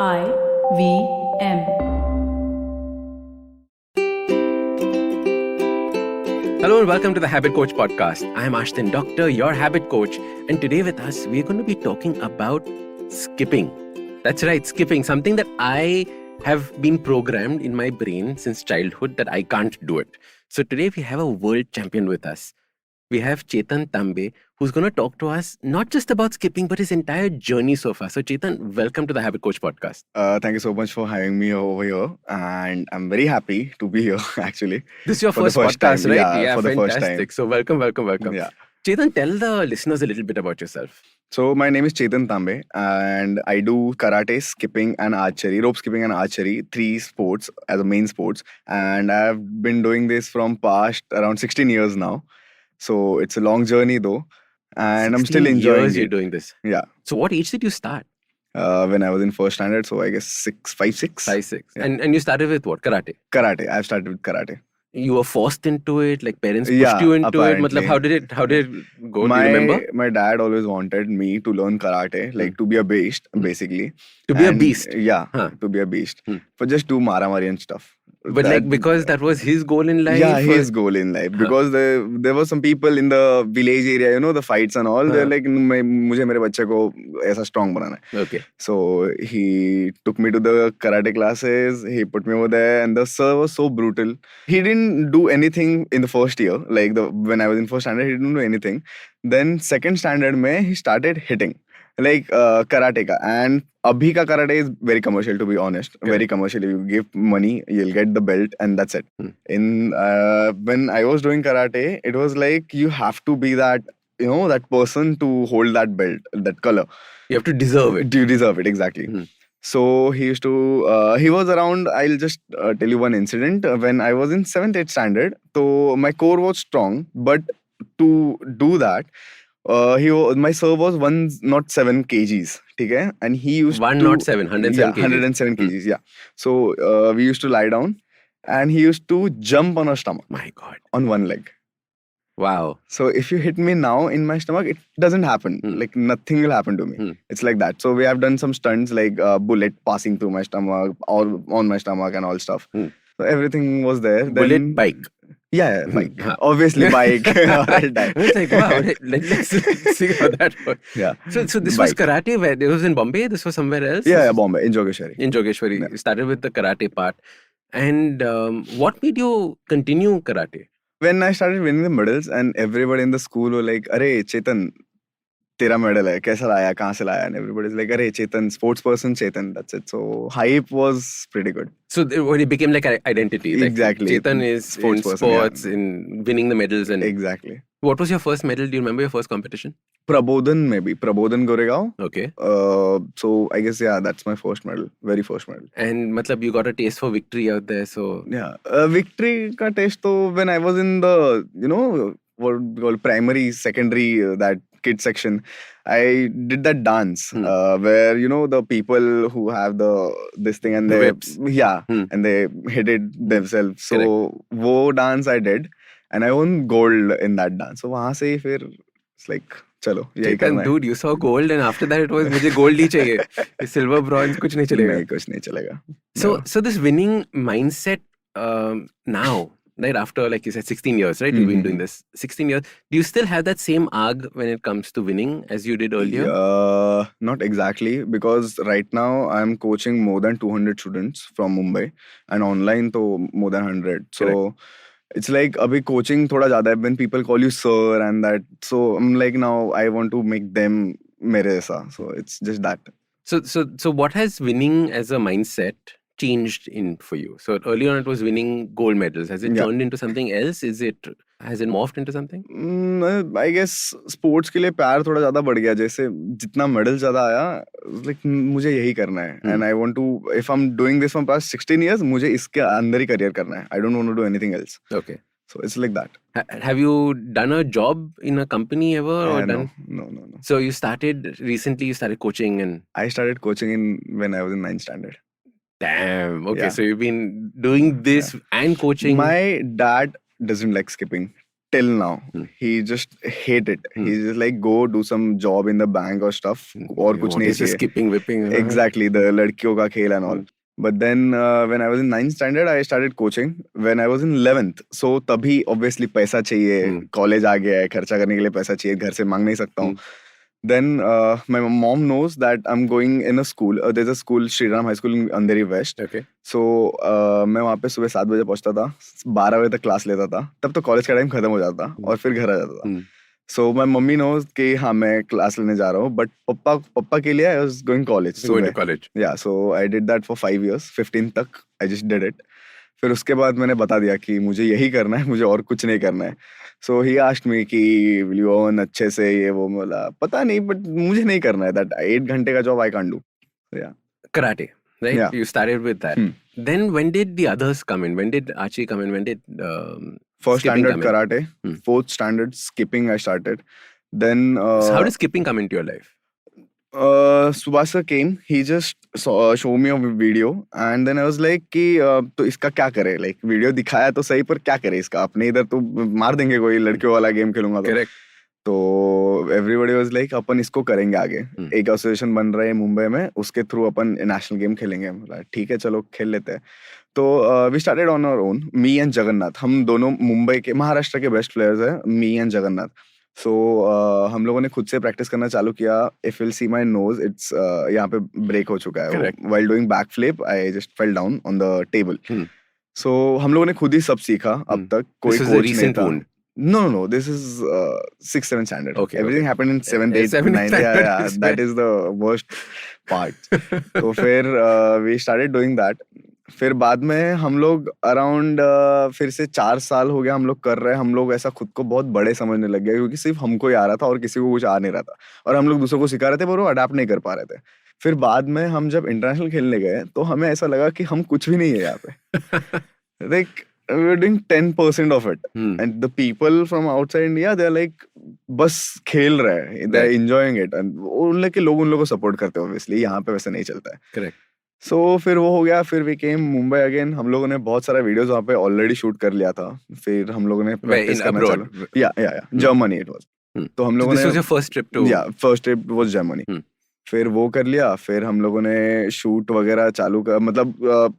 IVM. Hello and welcome to the Habit Coach podcast. I am Ashdin Doctor, your habit coach, and today with us we're going to be talking about skipping. That's right, skipping, something that I have been programmed in my brain since childhood that I can't do it. So today we have a world champion with us. We have Chetan Tambe, who's going to talk to us not just about skipping, but his entire journey so far. So, Chetan, welcome to the Habit Coach podcast. Thank you so much for having me over here, and I'm very happy to be here. Actually, This is your For the first first podcast, time, right? yeah, for the first Fantastic. time. So, welcome. Yeah. Chetan, tell the listeners a little bit about yourself. So my name is Chetan Tambe, and I do karate, skipping, and archery, rope skipping and archery, three sports as a main sports. And I've been doing this from past around 16 years now. So it's a long journey though, and I'm still 16 enjoying years you're it. doing this. Yeah. So, what age did you start? When I was in first standard, so I guess 6. 5, 6. Yeah. And you started with what? Karate. Karate. I've started with karate. You were forced into it, like parents pushed Yeah, you into it. apparently. Matlab, how did it go? Do you remember? My dad always wanted me to learn karate, like to be a beast, basically. To be a And, beast. Yeah, Huh. to be a beast. Hmm. For just do maramari and stuff. But like because that was his goal in life. Yeah, or- his goal in life. Because there were some people in the village area, you know, the fights and all. They're Huh. like, मुझे मेरे बच्चे को ऐसा strong बनाना है. Okay. So he took me to the karate classes. He put me over there, and the sir was so brutal. He didn't do anything in the first year. Like when I was in first standard, he didn't do anything. Then second standard mein, he started hitting. Like karate ka. And abhi ka karate is very commercial, to be honest. Very commercial. You give money, you'll get the belt, and that's it. Hmm. When I was doing karate, it was like you have to be that, you know, that person to hold that belt, that color. You have to deserve it. Do you deserve it? Exactly. Hmm. So he used to, he was around, I'll just tell you one incident. When I was in 7th, 8th standard, so my core was strong, but to do that, my sir was 107 kgs, okay? And he used 107, 107 yeah, kgs. 107 kgs, yeah. So we used to lie down, and he used to jump on our stomach, My God. on one leg. Wow. So if you hit me now in my stomach, it doesn't happen. Hmm. Like nothing will happen to me. Hmm. It's like that. So we have done some stunts like bullet passing through my stomach, all on my stomach and all stuff. Hmm. So everything was there. Bullet Then, bike. Yeah, bike. Huh. Obviously bike. All time. It's like, wow, let's see how that works. Yeah. So this was Bike. karate where it was in Bombay, this was somewhere else? Yeah, Bombay, in Jogeshwari. In Jogeshwari. Yeah. You started with the karate part. And what made you continue karate? When I started winning the medals, and everybody in the school were like, "Arey, Chetan, tera medal hai. Kaisa laya? Kahan se laya?" And everybody's like, "Arey, Chetan, sports person, Chetan." That's it. So hype was pretty good. So it became like an identity. Like Exactly. Chetan is Sports in person, yeah. sports, in winning the medals. And Exactly. what was your first medal? Do you remember your first competition? Prabodhan, maybe. Prabodhan Goregaon. Okay. So I guess, yeah, that's my first medal. Very first medal. And matlab, you got a taste for victory out there. So Yeah. Victory ka taste though, when I was in the, you know, what we call primary, secondary, that kid section, I did that dance where, you know, the people who have this thing and The they, whips. yeah, Hmm. and they hit it themselves. So wo dance I did, and I won gold in that dance. So wahan se hi fir it's like, chalo, yahi Chetan, karna hai. dude, you saw gold, and after that it was मुझे gold ही चाहिए. Silver, bronze, कुछ नहीं चलेगा. नहीं, कुछ नहीं चलेगा. So this winning mindset now, right after, like you said, 16 years, right? You've been doing this 16 years. Do you still have that same arg when it comes to winning as you did earlier? Not exactly, because right now I'm coaching more than 200 students from Mumbai, and online to more than 100. So it's like abhi coaching thoda zyada hai when people call you sir and that. So I'm like, now I want to make them mere aisa. So it's just that. So what has winning as a mindset changed in for you? So earlier on it was winning gold medals. Has it Yeah. turned into something else? Has it morphed into something? I guess sports के लिए प्यार थोड़ा ज़्यादा बढ़ गया. जैसे जितना medal ज़्यादा आया, like मुझे यही करना है. And I want to, if I'm doing this for past 16 years, मुझे इसके अंदर ही career करना है. I don't want to do anything else. Okay. So it's like that. Have you done a job in a company ever or done? No. So you started recently. You started coaching and I started coaching when I was in 9th standard. damn. Okay, Yeah. so you've been doing this and coaching. My dad doesn't like skipping till now. He just hate it. He's just like, go do some job in the bank or stuff. और कुछ नहीं चाहिए. Skipping, whipping. Exactly, the लड़कियों का खेल and all. But then when I was in 9th standard, I started coaching. When I was in 11th, so तभी obviously पैसा चाहिए. College आ गया है, खर्चा करने के लिए पैसा चाहिए. घर से मांग नहीं सकता हूँ. Then my mom knows that I'm going in a school. There's a school, Shri Ram High School in Andheri West. Okay. So मैं वहाँ पे सुबह 7 बजे पहुँचता था, 12 बजे तक क्लास लेता था. तब तो कॉलेज का टाइम खत्म हो जाता और फिर घर आ जाता था. So my mummy knows कि हाँ मैं क्लास लेने जा रहा हूँ. But पप्पा के लिए I was going college. Going to college. Yeah, so I did that for 5 years. 15 तक I just did it. फिर उसके बाद मैंने बता दिया कि मुझे यही करना है, मुझे और कुछ नहीं करना है. So he asked me कि will you earn अच्छे से ये वो. बोला पता नहीं, but मुझे नहीं करना है. That 8 घंटे का job I can't do. So yeah. Karate, right? Yeah. You started with that. Then when did the others come in? When did archery come in? When did first standard karate, 4th standard skipping I started. Then so how did skipping come into your life? Subhash sir came. He just showed me a video, and then I was like कि तो इसका क्या करे? Like video दिखाया तो सही, पर क्या करे इसका? अपने इधर तो मार देंगे कोई लड़कियों वाला गेम खेलूंगा तो. Correct. तो everybody was like अपन इसको करेंगे आगे. एक एसोसिएशन बन रहा है मुंबई में, उसके थ्रू अपन नेशनल गेम खेलेंगे. ठीक है चलो खेल लेते हैं. तो we started on our own, me and Jagannath. हम दोनों मुंबई के, महाराष्ट्र के बेस्ट प्लेयर्स हैं, मी एंड जगन्नाथ. सो हम लोगों ने खुद से प्रैक्टिस करना चालू किया. If will see my nose, it's यहाँ पे ब्रेक हो चुका है. While doing back flip I just fell down on the table. So हम लोगों ने खुद ही सब सीखा. अब तक कोई कोच नहीं था. No, this is 6th, 7th standard. Okay, Everything happened in 7th, 8th, 9th. Yeah, that is the worst part. तो फिर we started doing that. फिर बाद में हम लोग अराउंड फिर से 4 साल हो गया हम लोग कर रहे हैं. हम लोग ऐसा खुद को बहुत बड़े समझने लग गए, क्योंकि सिर्फ हमको ही आ रहा था और किसी को कुछ आ नहीं रहा था. और हम लोग दूसरों को सिखा रहे थे पर वो अडाप्ट नहीं कर पा रहे थे. फिर बाद में हम जब इंटरनेशनल खेलने गए तो हमें ऐसा लगा कि हम कुछ भी नहीं है यहाँ पे. Like we were doing 10% of it. And the people from outside India, they're like बस खेल रहे हैं, they're enjoying it. And उन लोग के लोग उन लोगों को सपोर्ट करते हैं obviously. यहाँ पे वैसे नहीं चलता है. Correct. So फिर वो हो गया. फिर we came मुंबई again. हम लोगों ने बहुत सारा वीडियोस वहाँ पे ऑलरेडी शूट कर लिया था. फिर हम लोगों ने प्रैक्टिस करना चालू. Yeah. Germany it was. तो हम लोगों ने. This was your first trip to. Yeah, first trip was Germany. फिर वो कर लिया. फिर हम लोगों ने शूट वगैरह चालू कर, मतलब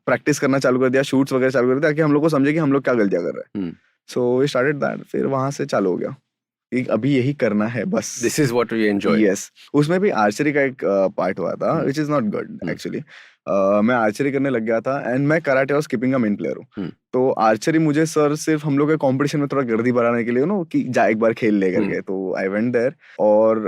प्रैक्टिस करना चालू कर दिया, शूट्स वगैरह चालू कर दिया, ताकि हम लोग को समझे कि हम लोग क्या गलतियां कर रहे हैं. So we started that. फिर वहां से चालू हो गया कि अभी यही करना है बस. This is what we enjoy. Yes. उसमें भी आर्चरी का एक पार्ट हुआ था, which is not good actually. मैं आर्चरी करने लग गया था एंड मैं कराटे और स्किपिंग का मेन प्लेयर हूँ. तो आर्चरी मुझे सर सिर्फ हम लोग के कंपटीशन में थोड़ा गर्दी बढ़ाने के लिए कि जा एक बार खेल ले करके. तो आई वेंट देयर. और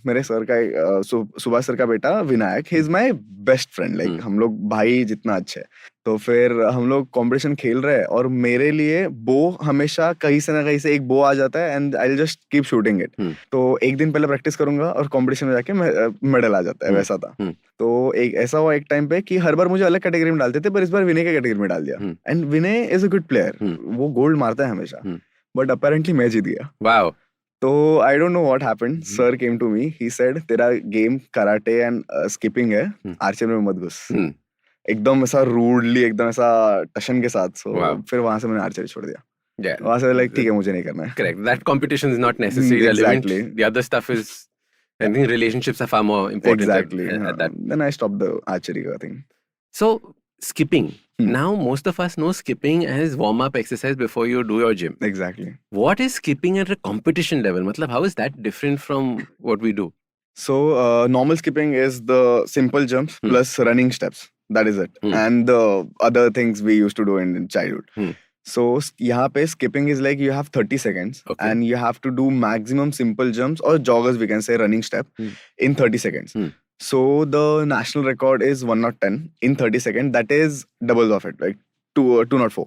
मेरे सर का सुभाष सर का बेटा Vinayak, he is my best friend. Like हम लोग भाई जितना अच्छे. तो फिर हम लोग कंपटीशन खेल रहे हैं और मेरे लिए बो हमेशा कहीं से ना कहीं से एक बो आ जाता है and I will just keep shooting it. तो एक दिन पहले प्रैक्टिस करूंगा और कंपटीशन में जाके मेडल आ जाता है. वैसा था. तो एक ऐसा हुआ एक टाइम पे कि हर बार मुझे अलग कैटेगरी में डालते थे, पर इस बार विनय के कैटेगरी में डाल दिया. And Vinay is a good player. वो गोल्ड मारता है हमेशा. बट अपेरेंटली मैं जीत गया. वाओ. तो I don't know what happened. Sir came to me, he said तेरा गेम कराटे एंड स्किपिंग है, आर्चरी में मत घुस. एकदम ऐसा रूडली, एकदम ऐसा टशन के साथ. सो फिर वहां से मैंने आर्चरी छोड़ दिया. वहां से लाइक ठीक है मुझे नहीं करना है. Correct. That competition is not necessary relevant. The other stuff is, I think relationships are far more important. Exactly. At that. Then I stopped the archery thing. So skipping. Now most of us know skipping as warm-up exercise before you do your gym. Exactly. What is skipping at a competition level? Matlab, how is that different from what we do? So normal skipping is the simple jumps plus running steps. That is it. And the other things we used to do in childhood. So यहाँ पे skipping is like you have 30 seconds and you have to do maximum simple jumps or joggers, we can say, running step in 30 seconds. So the national record is 110 in 30 seconds. That is double of it, like 204.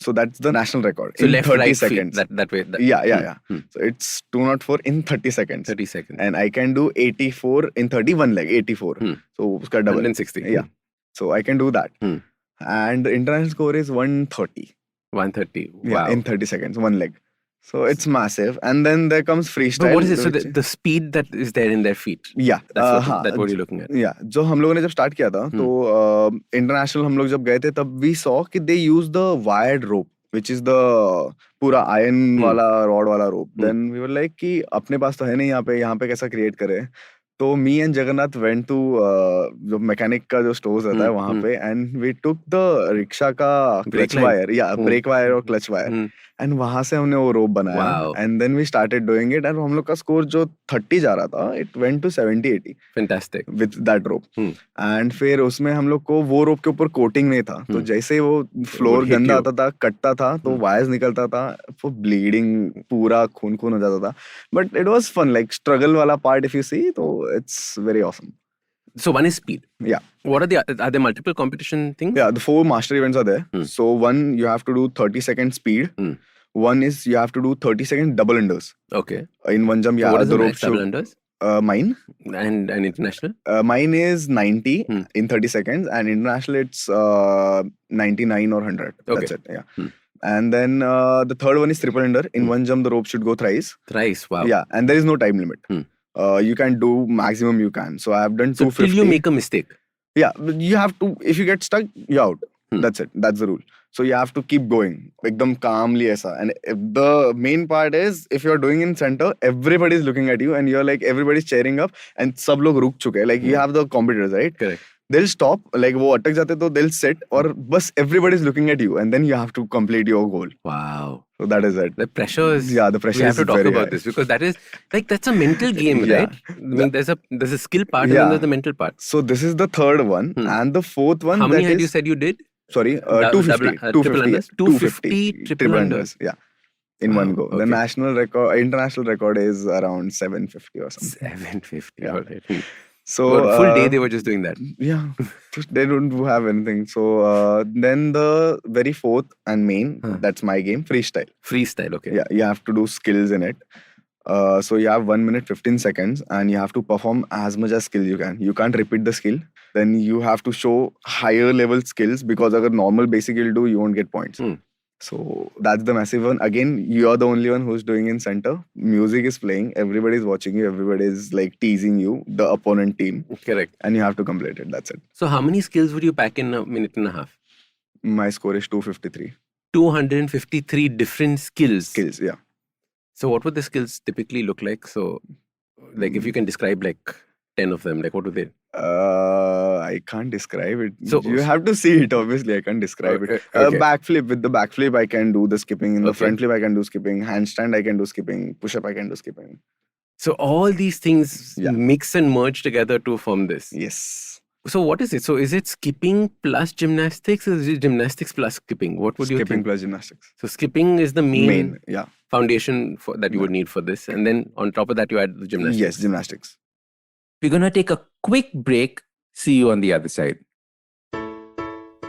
So that's the national record. So in left, 30 right seconds. That way. Yeah. So it's 204 in 30 seconds. 30 seconds. And I can do 84 in 31 leg, 84. So uska double. 160. Yeah. So I can do that. And the international score is 130. 130. Wow. Yeah, in 30 seconds, one leg. So it's massive. And then there comes freestyle. But what is it? So the speed that is there in their feet. Yeah. That's what you're looking at. Yeah. जो हम लोगों ने जब start किया था तो international हम लोग जब गए थे तब we saw कि they use the wired rope. which is the पूरा iron वाला rod वाला rope. Hmm. Then we were like कि अपने पास तो है नहीं यहाँ पे कैसा create करें. तो me and Jagannath went to जो मैकेनिक का जो स्टोर्स रहता है वहाँ पे, and we took the rickshaw का Brake clutch line. wire, yeah, brake wire और clutch wire, and वहाँ से हमने वो rope बनाया. Wow. And then we started doing it, and हम लोग का स्कोर जो 30 जा रहा था, it went to 70-80 Fantastic. with that rope. And फिर उसमें हम लोग को वो rope के ऊपर coating नहीं था, तो जैसे ही वो फ्लोर गंदा आता था, कटता था, तो वायर्स निकलता था, वो ब्लीडिंग पूरा खून हो जाता था. But it was fun, like struggle वाला part if you see, तो it's very awesome. So one is speed. Yeah. What are there multiple competition things? Yeah, the 4 master events are there. So one, you have to do 30-second speed. One is you have to do 30-second double unders. Okay. In one jump, So what is the the rope max double unders? Mine. And international? Mine is 90 in 30 seconds, and international it's 99 or 100. Okay. That's it. Yeah. And then the third one is triple under. In one jump, the rope should go thrice. Thrice, wow. Yeah, and there is no time limit. You can do maximum you can. So I have done 250. Till you make a mistake. Yeah, you have to. If you get stuck, you're out. That's it. That's the rule. So you have to keep going, ekdam calmly aisa. And if the main part is, if you're doing in center, everybody's looking at you, and you're like, everybody's cheering up, and sab log ruk chuke. Like you have the competitors, right? Correct. They'll stop, like wo atak jate to they'll sit, or bus everybody's looking at you, and then you have to complete your goal. Wow. So that is it. The pressure is. Yeah, the pressure. We have to talk about this because that is like that's a mental game, right? I mean, there's a skill part and then there's the mental part. So this is the third one, and the fourth one. How many had you said you did? Sorry, 250. 250 triple unders. Yeah. In one go. Okay. The international record is around 750 or something. 750. Yeah. Right. So full day they were just doing that. Yeah, they don't have anything. So then the very fourth and main, that's my game, freestyle. Freestyle, okay. Yeah, you have to do skills in it. So you have 1 minute 15 seconds, and you have to perform as much as skill you can. You can't repeat the skill. Then you have to show higher level skills, because agar normal basic you'll do, you won't get points. So that's the massive one. Again, you're the only one who's doing in center. Music is playing. Everybody's watching you. Everybody's like teasing you, the opponent team. Correct. And you have to complete it. That's it. So how many skills would you pack in a minute and a half? My score is 253. 253 different skills. Skills, yeah. So what would the skills typically look like? So like if you can describe like 10 of them, like what would they? I can't describe it. So you have to see it, obviously. I can't describe it. Okay. Backflip. With the backflip, I can do the skipping. In the front flip, I can do skipping. Handstand, I can do skipping. Push-up, I can do skipping. So all these things mix and merge together to form this. Yes. So what is it? So is it skipping plus gymnastics, or is it gymnastics plus skipping? What would you think? Skipping plus gymnastics. So skipping is the main yeah. foundation that you would need for this. And then on top of that, you add the gymnastics. Yes, gymnastics. We're going to take a quick break. See you on the other side.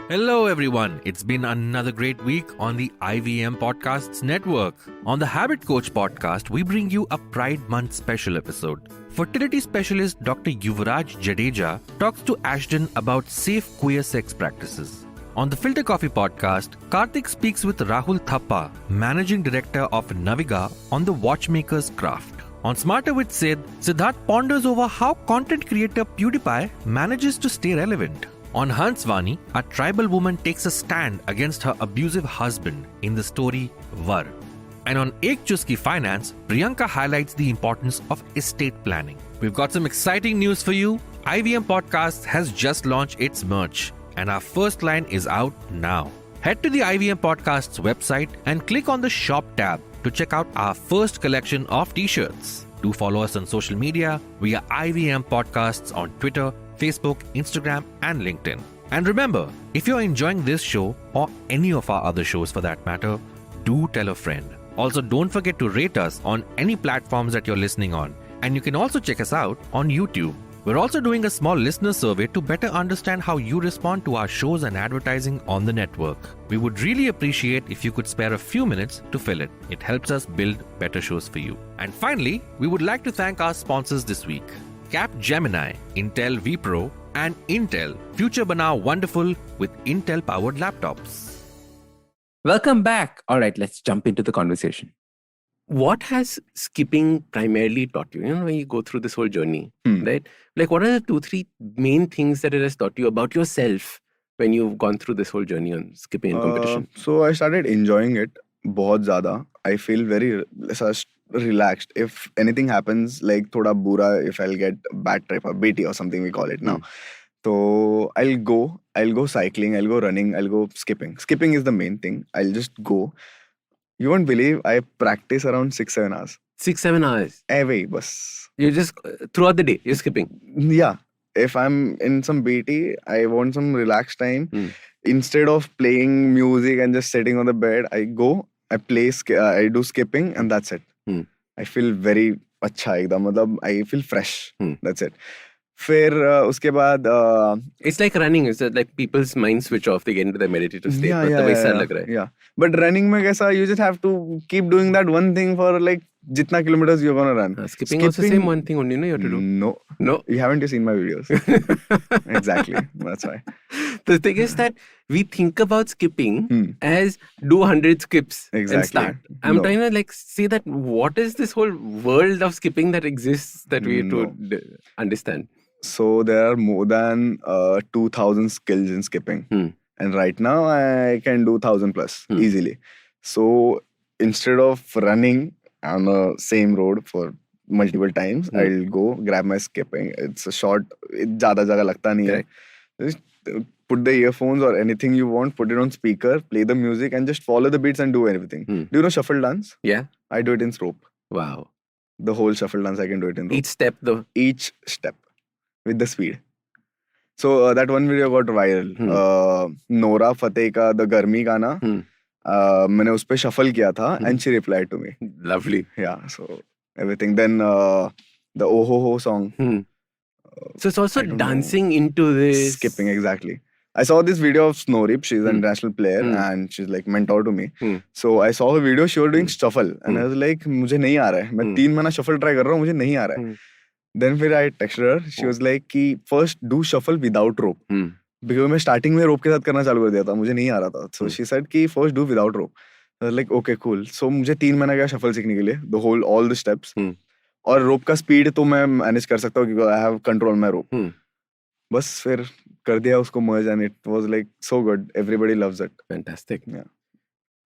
Hello, everyone. It's been another great week on the IVM Podcasts Network. On the Habit Coach podcast, we bring you a Pride Month special episode. Fertility specialist Dr. Yuvraj Jadeja talks to Ashdin about safe queer sex practices. On the Filter Coffee podcast, Karthik speaks with Rahul Thappa, managing director of Naviga, on the watchmaker's craft. On Smarter with Sid, Siddharth ponders over how content creator PewDiePie manages to stay relevant. On Hansvani, a tribal woman takes a stand against her abusive husband in the story Var. And on Ek Chuski Finance, Priyanka highlights the importance of estate planning. We've got some exciting news for you. IVM Podcasts has just launched its merch, and our first line is out now. Head to the IVM Podcasts website and click on the Shop tab to check out our first collection of t-shirts. Do follow us on social media. We are IVM Podcasts on Twitter, Facebook, Instagram, and LinkedIn. And remember, if you're enjoying this show or any of our other shows for that matter, do tell a friend. Also, don't forget to rate us on any platforms that you're listening on. And you can also check us out on YouTube. We're also doing a small listener survey to better understand how you respond to our shows and advertising on the network. We would really appreciate if you could spare a few minutes to fill it. It helps us build better shows for you. And finally, we would like to thank our sponsors this week: Capgemini, Intel vPro, and Intel. Future Banao Wonderful with Intel-powered laptops. Welcome back. All right, let's jump into the conversation. What has skipping primarily taught you? You know, when you go through this whole journey, right? Like, what are the 2-3 main things that it has taught you about yourself when you've gone through this whole journey on skipping and competition? So I started enjoying it बहुत ज़्यादा. I feel very relaxed. If anything happens, like थोड़ा बुरा, if I'll get bad trip or BT or something we call it now. So I'll go cycling, I'll go running, I'll go skipping. Skipping is the main thing. I'll just go. You won't believe I practice around 6-7 hours. 6-7 hours? Every bus. You're just, throughout the day, you're skipping? Yeah. If I'm in some BT, I want some relaxed time. Instead of playing music and just sitting on the bed, I go, I I do skipping and that's it. I feel very अच्छा एकदम, मतलब I feel fresh. That's it. फिर उसके बाद it's like running. It's like people's mind switch off. They get into the meditative state. मतलब वैसा लग रहा है. Yeah. But running में कैसा, you just have to keep doing that one thing for like जितना kilometers you're gonna run. Skipping also same one thing only, no? You have to do. No. You haven't seen my videos. Exactly. That's why. The thing is that we think about skipping as do 100 skips and start. I'm trying to like say that what is this whole world of skipping that exists that we have to understand. So there are more than 2,000 skills in skipping. And right now I can do 1,000 plus easily. So instead of running on the same road for multiple times, I'll go grab my skipping. It's a short, ज़्यादा जगह लगता नहीं है. Just put the earphones or anything you want, put it on speaker, play the music and just follow the beats and do everything. Do you know shuffle dance? Yeah. I do it in rope. Wow. The whole shuffle dance I can do it in rope. Each step though? Each step. With the speed. So that one video got viral. Nora Fateh का the गर्मी गाना मैंने उस पे shuffle किया था and she replied to me. Lovely. Yeah, so everything. Then the Oh Ho Ho song. So it's also dancing into this. Skipping, exactly. I saw this video of Snorip. She's an international player and she's like mentor to me. So I saw her video. She was doing shuffle and I was like, मुझे नहीं आ रहा है. मैं 3 महीना shuffle try कर रहा हूँ, मुझे नहीं आ रहा है. Then फिर I texted her. She was like कि first do shuffle without rope. Because मैं starting में rope के साथ करना चालू कर दिया था, मुझे नहीं आ रहा था. So she said कि first do without rope. I was like okay cool. So मुझे 3 महीना गया shuffle सीखने के लिए, all the steps. और rope का speed तो मैं manage कर सकता हूँ क्योंकि I have control my rope. बस फिर कर दिया उसको merge and it was like so good. Everybody loves it. Fantastic. Yeah.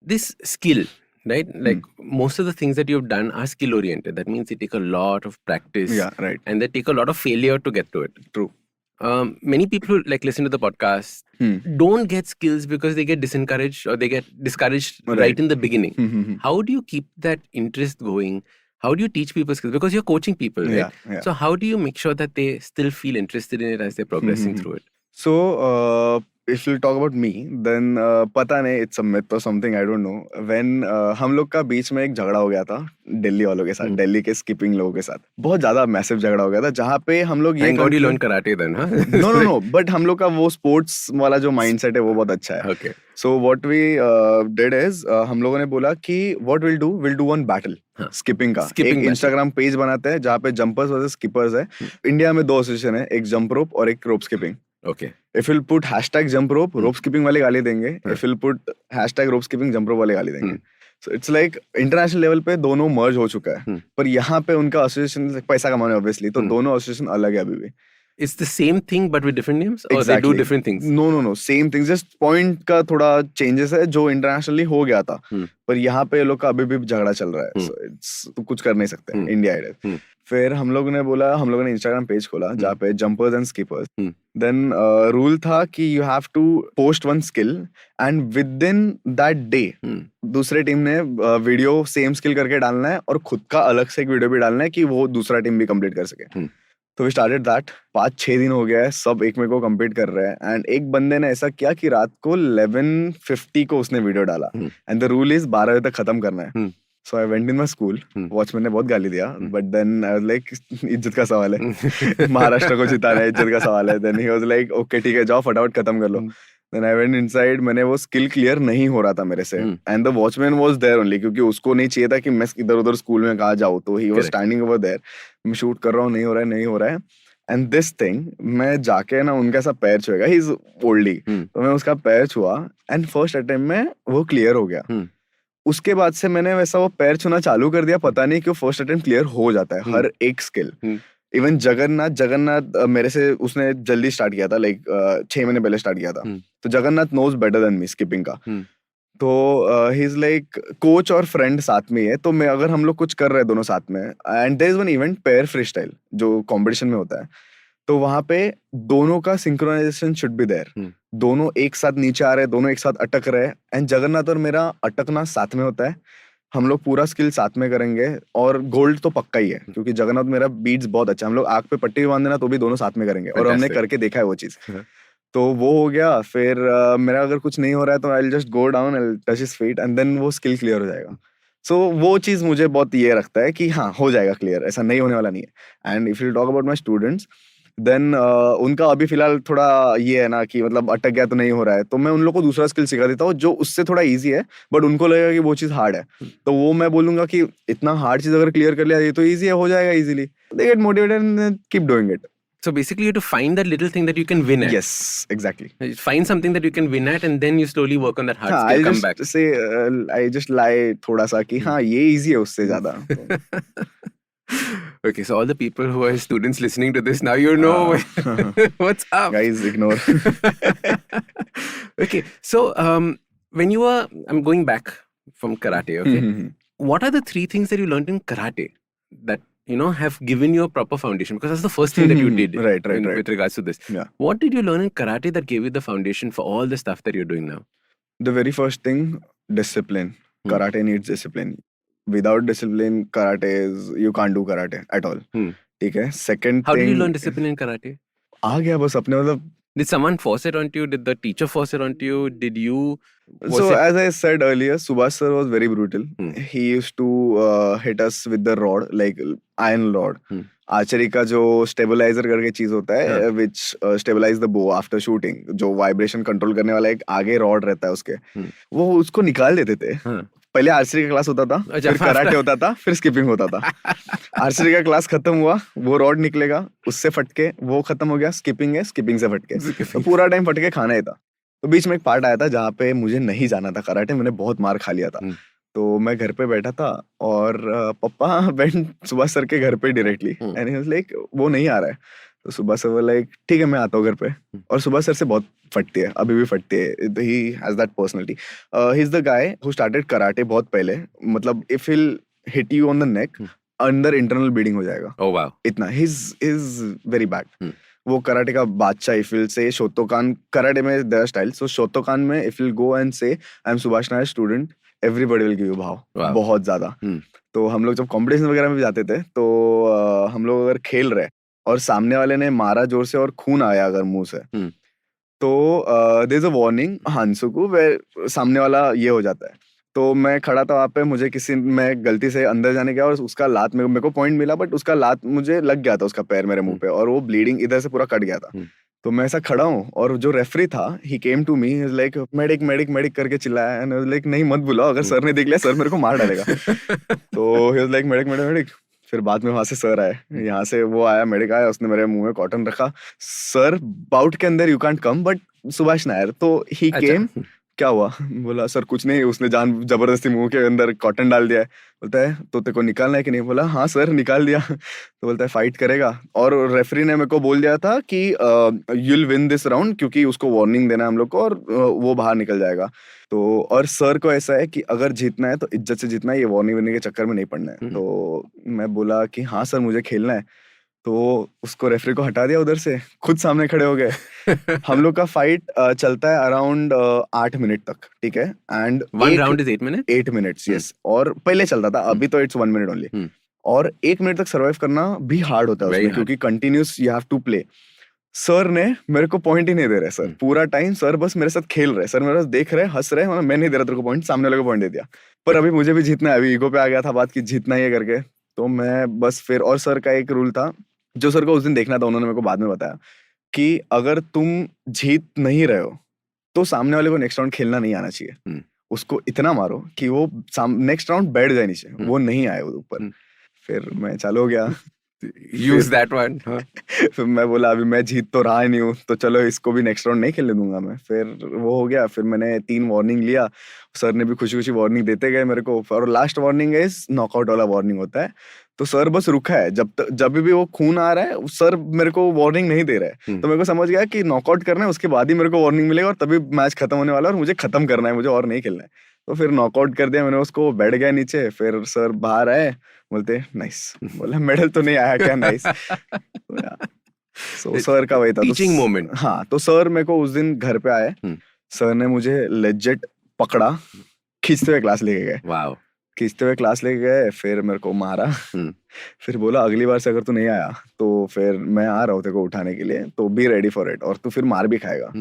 This skill, right? Like most of the things that you've done are skill oriented. That means they take a lot of practice. Yeah, right. And they take a lot of failure to get to it. True. Many people who like listen to the podcast don't get skills because they get disencouraged or they get discouraged right in the beginning. How do you keep that interest going? How do you teach people skills? Because you're coaching people, right? Yeah. So how do you make sure that they still feel interested in it as they're progressing through it? So if you talk about me, then पता नहीं, it's a myth or something, I don't know. When हम लोग का बीच में एक झगड़ा हो गया था दिल्ली वालों के साथ, दिल्ली के स्किपिंग लोगों के साथ, बहुत ज्यादा मैसिव झगड़ा हो गया था जहाँ पे हम लोग ये God you learn karate then, huh? No, but हम लोग का वो स्पोर्ट्स वाला जो माइंडसेट है वो बहुत अच्छा है. Okay. So what we did is हम लोगों ने बोला कि what we'll do one battle skipping का. एक इंस्टाग्राम पेज बनाते हैं जहाँ पे जंपर्स वर्सेस स्किपर्स है. इंडिया में 2 एसोसिएशन है, एक जंप रोप और एक रोप skipping. Okay. If you'll put hashtag jump rope, rope skipping वाले गाली देंगे. If you'll put hashtag rope skipping, jump rope वाले गाली देंगे. So it's like international level पे दोनों merge हो चुका है. पर यहाँ पे उनका association पैसा कमाने obviously, तो दोनों association अलग है अभी भी. It's the same thing but with different names or they do different things? No. Same things. Just point का थोड़ा changes है जो internationally हो गया था. पर यहाँ पे लोग का अभी भी झगड़ा चल रहा है. So it's तो कुछ कर नहीं सकते. India it. फिर हम लोगों ने इंस्टाग्राम पेज खोला जहाँ पे jumpers and skippers. Then rule था कि you have to post one skill and within that day दूसरे टीम ने वीडियो सेम स्किल करके डालना है और खुद का अलग से एक वीडियो भी डालना है कि वो दूसरा टीम भी कंप्लीट कर सके. तो वी स्टार्टेड दैट. 5-6 दिन हो गया है, सब एक में को कंप्लीट कर रहे हैं. एंड एक बंदे ने ऐसा किया कि रात को 11:50 को उसने वीडियो डाला एंड द रूल इज 12 बजे तक खत्म करना है. So I went in my school. Watchman ने बहुत गाली दिया, but then I was like इज्जत का सवाल है, महाराष्ट्र को जिताना है, इज्जत का सवाल है. Then he was like okay ठीक है जाओ फटाफट खत्म कर लो. Then I went inside. मैंने वो स्किल क्लियर नहीं हो रहा था मेरे से and the watchman was there only क्योंकि उसको नहीं चाहिए था कि मैं इधर उधर स्कूल में कहाँ जाऊँ. तो he was standing over there. मैं शूट कर रहा हूँ, नहीं हो रहा है. And this thing मैं जाके ना उनका ऐसा पैर छुएगा, he is oldie. तो मैं उसका पैर छुआ and first attempt में वो क्लियर हो गया. उसके बाद से मैंने वैसा वो पैर छूना चालू कर दिया. पता नहीं क्यों फर्स्ट अटेम्प्ट क्लियर हो जाता है हर एक स्किल. इवन जगन्नाथ मेरे से उसने जल्दी स्टार्ट किया था, लाइक 6 महीने पहले स्टार्ट किया था. तो Jagannath knows better than me skipping का. तो ही इज लाइक कोच और फ्रेंड साथ में ही है. तो मैं अगर हम लोग कुछ कर रहे हैं दोनों साथ में, and there is one event pair free style जो कंपटीशन में होता है, तो वहां पे दोनों का सिंक्रोनाइजेशन शुड बी देयर. दोनों एक साथ नीचे आ रहे हैं, दोनों एक साथ अटक रहे हैं. एंड जगन्नाथ और मेरा अटकना साथ में होता है. हम लोग पूरा स्किल साथ में करेंगे और गोल्ड तो पक्का ही है, क्योंकि जगन्नाथ मेरा बीट्स बहुत अच्छा. हम लोग आग पे पट्टी भी बांध देना तो भी दोनों साथ में करेंगे, और हमने करके देखा है वो चीज. तो वो हो गया. फिर मेरा अगर कुछ नहीं हो रहा है तो I will just go down, I will touch his feet, and then वो स्किल क्लियर हो जाएगा. सो वो चीज मुझे बहुत ये रखता है कि हाँ हो जाएगा क्लियर, ऐसा नहीं होने वाला नहीं है. And if you talk about my students, then उनका अभी फिलहाल थोड़ा ये है ना कि मतलब अटक गया तो नहीं हो रहा है, तो मैं उन लोगों को दूसरा स्किल सिखा देता हूँ जो उससे थोड़ा इजी है, बट उनको लगेगा कि वो चीज हार्ड है. तो वो मैं बोलूंगा कि इतना हार्ड चीज अगर क्लियर कर लिया ये तो इजी है, हो जाएगा easily. They get motivated and keep doing it. So basically, you have to find that little thing that you can win at. Yes, exactly. Find something that you can win at, and then you slowly work on that hard skill. Come back. Say, I just lie थोड़ा सा कि हाँ ये easy है उससे ज़्यादा. Okay, so all the people who are students listening to this now, you know what's up. Guys, ignore. Okay, so when you were, I'm going back from karate. Okay, what are the 3 things that you learned in karate that have given you a proper foundation? Because that's the first thing that you did right. with regards to this. Yeah. What did you learn in karate that gave you the foundation for all the stuff that you're doing now? The very first thing, discipline. Karate needs discipline. Without discipline, you can't do karate at all. ठीक है. Second How thing, did you learn discipline in karate? आ गया बस अपने मतलब. Did someone force it onto you? Did the teacher force it onto you? Did you? So as I said earlier, Subhash sir was very brutal. He used to hit us with the rod, like iron rod. Archery का जो stabiliser करके चीज होता है, which stabilize the bow after shooting, जो vibration control करने वाला एक आगे रॉड रहता है उसके, वो उसको निकाल देते थे. पहले आर्चरी का क्लास होता था, फिर कराटे होता था, फिर स्किपिंग होता था. आर्चरी का क्लास खत्म हुआ, वो रॉड निकलेगा, उससे फटके वो खत्म हो गया, स्किपिंग है, स्किपिंग से फटके, तो पूरा टाइम फटके खाना ही था. तो बीच में एक पार्ट आया था जहाँ पे मुझे नहीं जाना था कराटे, मैंने बहुत मार खा लिया था. तो मैं घर पे बैठा था और पापा वेंट सुभाष सर के घर पे directly, and he was like वो नहीं आ रहा है. तो सुभाष सर लाइक ठीक है मैं आता हूँ घर पे. और सुभाष सर से बहुत फटती है, अभी भी फटती है. He has that personality. He is the guy who started karate बहुत पहले. मतलब if he hit you on the neck, अंदर इंटरनल ब्लीडिंग हो जाएगा. Oh wow. इतना ही इज वेरी बैड. वो कराटे का बादशाह. If will say Shotokan, karate में देयर स्टाइल. सो शोतोकान में इफ विल गो एंड से I am Subhash Nair student, everybody will give you भाव. बहुत ज्यादा. तो हम लोग जब कॉम्पिटिशन वगैरह में भी जाते थे तो हम लोग अगर खेल रहे और सामने वाले ने मारा जोर से और खून आया अगर मुंह से, तो देयर इज अ वार्निंग हांसुकू, वे सामने वाला ये हो जाता है. तो मैं खड़ा था वहाँ पे, मुझे मैं गलती से अंदर जाने गया और उसका लात मेरे को पॉइंट मिला, बट उसका लात मुझे लग गया था, उसका पैर मेरे मुंह पे, और वो ब्लीडिंग इधर से पूरा कट गया था. तो मैं ऐसा खड़ा हूँ और जो रेफरी था he came to me, like medic medic medic करके चिल्लाया. एंड लाइक नहीं मत बुलाओ, अगर सर ने देख लिया सर मेरे को मार डालेगा. तो he was like medic medic medic. फिर बाद में वहां से सर आए, यहाँ से वो आया, मेडिक आया, उसने मेरे मुंह में कॉटन रखा. सर बाउट के अंदर you can't come, but Subhash Nair. तो ही केम. क्या हुआ? बोला सर कुछ नहीं, उसने जान जबरदस्ती मुंह के अंदर कॉटन डाल दिया है. बोलता है तो तेरे को निकालना है कि नहीं? बोला हाँ सर निकाल दिया. तो बोलता है फाइट करेगा. और रेफरी ने मेरे को बोल दिया था कि you will win this round, क्योंकि उसको वार्निंग देना है हम लोग को, और वो बाहर निकल जाएगा. तो और सर को ऐसा है कि अगर जीतना है तो इज्जत से जीतना है, ये वार्निंग देने के चक्कर में नहीं पड़ना है. तो मैं बोला कि हाँ सर मुझे खेलना है. तो उसको रेफरी को हटा दिया उधर से, खुद सामने खड़े हो गए. हम लोग का फाइट चलता है अराउंड 8 मिनट तक, ठीक है. And 1 round is 8 minute. 8 minutes, yes. और पहले चलता था, अभी तो इट्स 1 मिनट ओनली. और 1 मिनट तक सर्वाइव करना भी हार्ड होता है उसमें, क्योंकि continuous you have to play. Sir ने मेरे को पॉइंट ही नहीं दे रहे सर पूरा टाइम. सर बस मेरे साथ खेल रहे, सर मेरे साथ देख रहे, हंस रहे. मैं नहीं दे रहा तेरे को पॉइंट, सामने वाले को पॉइंट दे दिया. पर अभी मुझे भी जीतना है, अभी ईगो पे आ गया था बात की जीतना ही करके. तो मैं बस फिर, और सर का एक रूल था जो सर को उस दिन देखना था, उन्होंने मेरे को बाद में बताया कि अगर तुम जीत नहीं रहे हो तो सामने वाले को नेक्स्ट राउंड खेलना नहीं आना चाहिए. उसको इतना मारो कि वो नेक्स्ट राउंड बैठ जाए नीचे, वो नहीं आए ऊपर. फिर मैं चालू हो गया. Use that one. फिर मैं बोला अभी मैं जीत तो रहा ही नहीं हूँ, तो चलो इसको भी नेक्स्ट राउंड नहीं खेलने दूंगा मैं. फिर वो हो गया. फिर मैंने 3 वार्निंग लिया. सर ने भी खुशी खुशी वार्निंग देते गए मेरे को. और लास्ट वार्निंग इज नॉकआउट वाला वार्निंग होता है. तो सर बस रुका है, जब भी वो खून आ रहा है सर मेरे को वार्निंग नहीं दे रहा है। तो मेरे को समझ गया कि नॉकआउट करना है, उसके बाद ही मेरे को वार्निंग मिलेगा और तभी मैच खत्म होने वाला है और मुझे खत्म करना है, मुझे और नहीं खेलना है। तो फिर नॉकआउट कर दिया मैंने उसको, बैठ गया नीचे। फिर सर बाहर आए, बोलते नाइस। बोला मेडल तो नहीं आया क्या? नाइस। सो सर का वही था टीचिंग मोमेंट। हाँ, तो सर मेरे को उस दिन घर पे आए, सर ने मुझे लेजिट पकड़ा, खींचते हुए क्लास लेके गए। वाओ। खींचते हुए क्लास लेके गए, फिर मेरे को मारा। फिर बोला अगली बार से अगर तू नहीं आया तो फिर मैं आ रहा हूँ तेरे को उठाने के लिए, तो बी रेडी फॉर इट, और तू फिर मार भी खाएगा,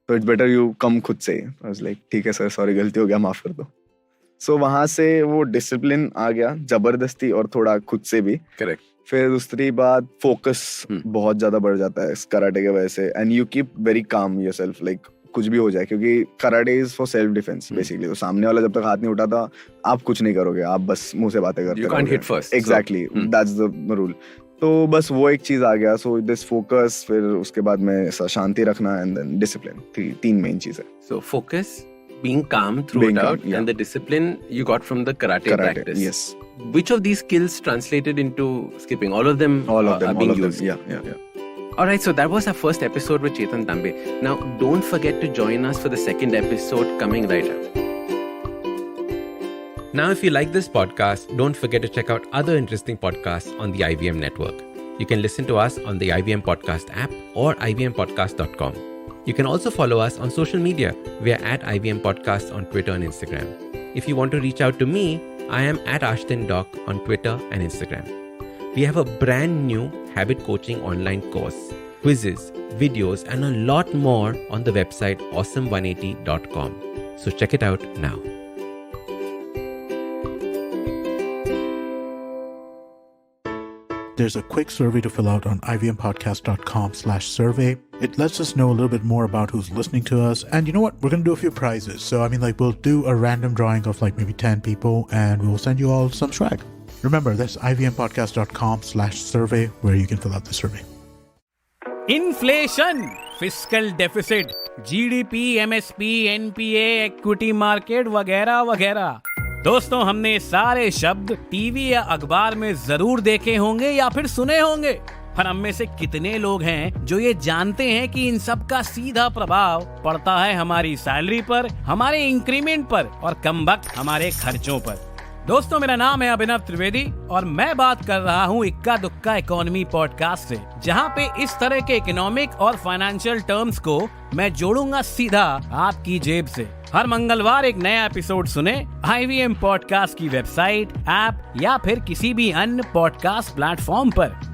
तो इट्स बेटर यू कम खुद से। आई वाज लाइक ठीक है सर, सॉरी गलती हो गया, माफ कर दो। सो वहां से वो डिसिप्लिन आ गया, जबरदस्ती और थोड़ा खुद से भी। करेक्ट। फिर दूसरी बात, फोकस बहुत ज्यादा बढ़ जाता है कराटे के वजह से, and you keep very calm yourself, like कुछ भी हो जाए, क्योंकि karate is for self defence basically. तो सामने वाला जब तक हाथ नहीं उठाता आप कुछ नहीं करोगे, आप बस मुंह से बातें करते रहोगे। You can't hit first. Exactly, that's the rule. तो बस वो एक चीज आ गया। सो दिस फोकस, फिर उसके बाद में ऐसा शांति रखना, एंड देन डिसिप्लिन, तीन मेन चीज है। So focus, being calm throughout, and the discipline you got from the karate practice. Yes. Which of these skills translated into skipping? All of them are being used. Yeah. Alright, so that was our first episode with Chetan Tambe. Now, don't forget to join us for the second episode coming right up. Now, if you like this podcast, don't forget to check out other interesting podcasts on the IVM network. You can listen to us on the IVM Podcast app or ivmpodcast.com. You can also follow us on social media. We are at IVM Podcast on Twitter and Instagram. If you want to reach out to me, I am at Ashdin Doc on Twitter and Instagram. We have a brand new habit coaching online course, quizzes, videos, and a lot more on the website awesome180.com. So check it out now. There's a quick survey to fill out on ivmpodcast.com/survey. It lets us know a little bit more about who's listening to us. And you know what? We're going to do a few prizes. So, we'll do a random drawing of maybe 10 people and we'll send you all some swag. Remember, that's ivmpodcast.com/survey where you can fill out the survey. Inflation, fiscal deficit, GDP, MSP, NPA, equity market वगैरह वगैरह। दोस्तों, हमने सारे शब्द TV या अखबार में जरूर देखे होंगे या फिर सुने होंगे, पर हम में से कितने लोग हैं जो ये जानते हैं कि इन सब का सीधा प्रभाव पड़ता है हमारी सैलरी पर, हमारे इंक्रीमेंट पर और कमबख्त हमारे खर्चों पर। दोस्तों, मेरा नाम है अभिनव त्रिवेदी और मैं बात कर रहा हूँ इक्का दुक्का इकोनॉमी पॉडकास्ट से, जहाँ पे इस तरह के इकोनॉमिक और फाइनेंशियल टर्म्स को मैं जोड़ूंगा सीधा आपकी जेब से। हर मंगलवार एक नया एपिसोड सुने IVM पॉडकास्ट की वेबसाइट, ऐप या फिर किसी भी अन्य पॉडकास्ट प्लेटफॉर्म पर।